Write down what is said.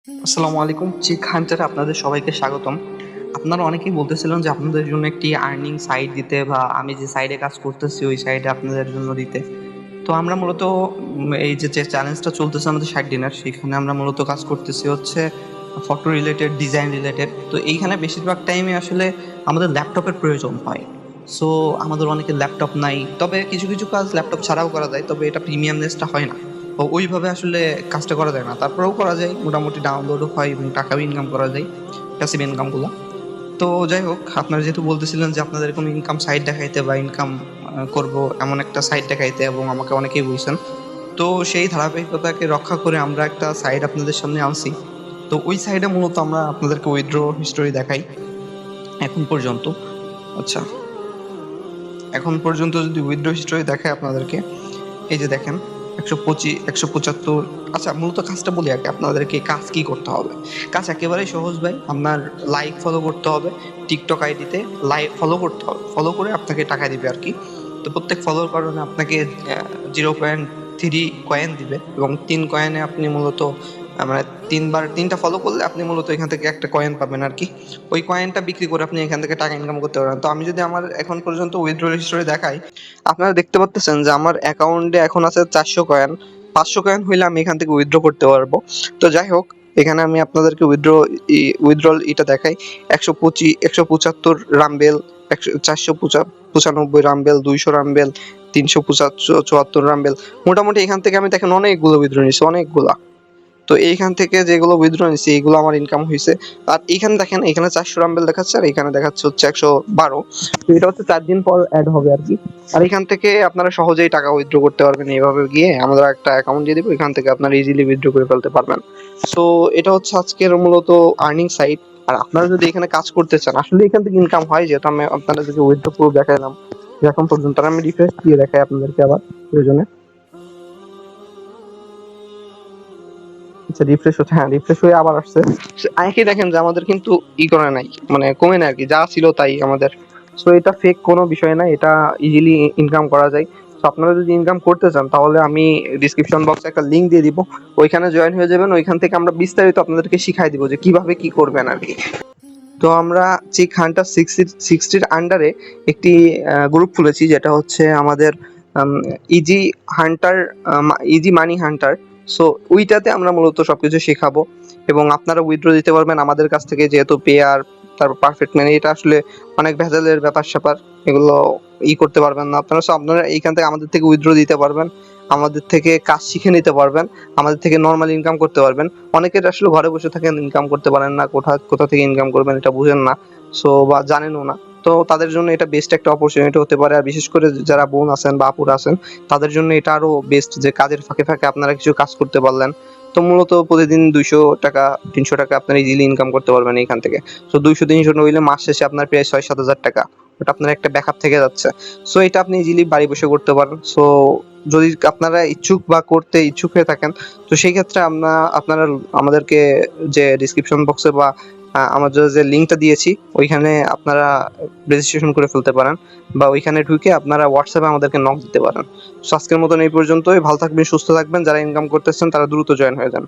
আসসালামু আলাইকুম, চিক হান্টারে আপনাদের সবাইকে স্বাগতম। আপনারা অনেকেই বলতেছিলেন যে আপনাদের জন্য একটি আর্নিং সাইট দিতে, বা আমি যে সাইডে কাজ করতেছি ওই সাইডে আপনাদের জন্য দিতে। তো আমরা মূলত এই যে চ্যালেঞ্জটা চলতেছে আমাদের 60 দিনের, সেখানে আমরা মূলত কাজ করতেছি হচ্ছে ফটো রিলেটেড, ডিজাইন রিলেটেড। তো এইখানে বেশিরভাগ টাইমে আসলে আমাদের ল্যাপটপের প্রয়োজন হয়। সো আমাদের অনেকের ল্যাপটপ নাই, তবে কিছু কিছু কাজ ল্যাপটপ ছাড়াও করা যায়, তবে এটা প্রিমিয়ামনেসটা হয় না। তো ওইভাবে আসলে কাজটা করা যায় না, তারপরেও করা যায়, মোটামুটি ডাউনলোডও হয় এবং টাকাও ইনকাম করা যায়, প্যাসিভ ইনকামগুলো। তো যাই হোক, আপনারা যেহেতু বলতেছিলেন যে আপনাদের কোনো ইনকাম সাইট দেখাইতে বা ইনকাম করব এমন একটা সাইট দেখাইতে, এবং আমাকে অনেকেই বলছেন, তো সেই ধারাবাহিকতাকে রক্ষা করে আমরা একটা সাইট আপনাদের সামনে আনছি। তো ওই সাইডে মূলত আমরা আপনাদেরকে উইথড্র হিস্টোরি দেখাই এখন পর্যন্ত। আচ্ছা, এখন পর্যন্ত যদি উইথড্র হিস্টোরি দেখায় আপনাদেরকে, এই যে দেখেন 125, 175। আচ্ছা, মূলত কাজটা বলি আগে আপনাদেরকে, কাজ কি করতে হবে। কাজ একেবারেই সহজ ভাই, আপনার লাইক ফলো করতে হবে, টিকটক আইডিতে লাইক ফলো করতে হবে, ফলো করে আপনাকে টাকা দিবে আর কি। তো প্রত্যেক ফলোর কারণে আপনাকে 0.3 কয়েন দিবে, এবং 3 কয়েনে আপনি মূলত মানে 3টা ফলো করলে আপনি মূলত এখান থেকে একটা কয়েন পাবেন আর কি। ওই কয়েনটা বিক্রি করে আপনি এখান থেকে টাকা ইনকাম করতে পারবেন। তো আমি যদি আমার এখন পর্যন্ত উইথড্র হিস্টোরি দেখাই, আপনারা দেখতে পাচ্ছেন যে আমার অ্যাকাউন্টে এখন আছে 400 কয়েন। 500 কয়েন হইলে আমি এখান থেকে উইথড্র করতে পারবো। তো যাই হোক, এখানে আমি আপনাদেরকে উইথড্রল এটা দেখাই। 175 রামবেল, 495 রামবেল, 200 রামবেল, 374 রামবেল। মোটামুটি এখান থেকে আমি দেখেন অনেকগুলো উইথড্র নিয়েছি, অনেকগুলা। তো এইখান থেকে যেগুলো উইথড্র নিছি এইগুলো আমার ইনকাম হয়েছে। আর এইখানে দেখেন, এখানে 400 রামবেল দেখাচ্ছে, আর এখানে দেখাচ্ছে হচ্ছে 112। তো এটা হচ্ছে 4 দিন পর অ্যাড হবে আর কি। আর এখান থেকে আপনারা সহজেই টাকা উইথড্র করতে পারবেন, এইভাবে গিয়ে আমরা একটা অ্যাকাউন্ট দিয়ে দিব, এখান থেকে আপনারা ইজিলি উইথড্র করে ফেলতে পারবেন। সো এটা হচ্ছে আজকের মূলত আর্নিং সাইট। আর আপনারা যদি এখানে কাজ করতে চান, আসলে এখান থেকে ইনকাম হয়, যেহেতু আমি আপনাদেরকে উইথড্র প্রুফ দেখাইলাম এখন পর্যন্ত। আর আমি রিফ্রেশ দিয়ে দেখাই আপনাদেরকে আবার প্রয়োজনে। আচ্ছা, রিফ্রেশ হচ্ছে, হ্যাঁ রিফ্রেশ হয়ে আবার আসছে। একই দেখেন যে আমাদের কিন্তু করে নাই, মানে কমে না আর কি, যা ছিল তাই আমাদের। সো এটা ফেক কোনো বিষয় না, এটা ইজিলি ইনকাম করা যায়। তো আপনারা যদি ইনকাম করতে চান, তাহলে আমি ডিসক্রিপশন বক্সে একটা লিংক দিয়ে দিব, ওইখানে জয়েন হয়ে যাবেন। ওইখান থেকে আমরা বিস্তারিত আপনাদেরকে শিখাই দিব যে কিভাবে কি করবেন আর কি। তো আমরা চিক হান্টার 60-র আন্ডারে একটি গ্রুপ খুলেছি, যেটা হচ্ছে আমাদের ইজি হান্টার, ইজি মানি হান্টার। সো ওইটাতে আমরা মূলত সবকিছু শেখাবো, এবং আপনারা উইথড্র দিতে পারবেন আমাদের কাছ থেকে, যেহেতু পেয়ার, তারপর পারফেক্ট মানি, এটা আসলে অনেক ভেজালের ব্যাপার স্যাপার, এগুলো করতে পারবেন না আপনারা। সো আপনারা এইখান থেকে আমাদের থেকে উইথড্র দিতে পারবেন, আমাদের থেকে কাজ শিখে নিতে পারবেন, আমাদের থেকে নর্মাল ইনকাম করতে পারবেন। অনেকের আসলে ঘরে বসে থাকেন, ইনকাম করতে পারেন না, কোথা কোথা থেকে ইনকাম করবেন এটা বুঝেন না, সো বা জানেনও না। তো তাদের জন্য এটা বেস্ট একটা অপরচুনিটি হতে পারে। আর বিশেষ করে যারা বোন আছেন বা আপুরা আছেন, তাদের জন্য এটা আরো বেস্ট, যে কাজের ফাঁকে ফাঁকে আপনারা কিছু কাজ করতে পারলেন। তো মূলত প্রতিদিন 200 টাকা, 300 টাকা আপনারা ইজিলি ইনকাম করতে পারবেন এখান থেকে। তো 200-300 হইলে মাস শেষে আপনার প্রায় 6-7 হাজার টাকা, ওটা আপনার একটা ব্যাকআপ থেকে যাচ্ছে। সো এটা আপনি ইজিলি বাড়ি বসে করতে পারেন। সো যদি আপনারা ইচ্ছুক বা করতে ইচ্ছুক হয়ে থাকেন, তো সেই ক্ষেত্রে আপনারা আমাদেরকে যে ডিসক্রিপশন বক্সে বা আমার যে লিঙ্কটা দিয়েছি, ওইখানে আপনারা রেজিস্ট্রেশন করে ফেলতে পারেন, বা ওইখানে ঢুকে আপনারা হোয়াটসঅ্যাপে আমাদেরকে নক দিতে পারেন। সো আজকের মতন এই পর্যন্তই। ভালো থাকবেন, সুস্থ থাকবেন। যারা ইনকাম করতেছেন তারা দ্রুত জয়েন হয়ে যান।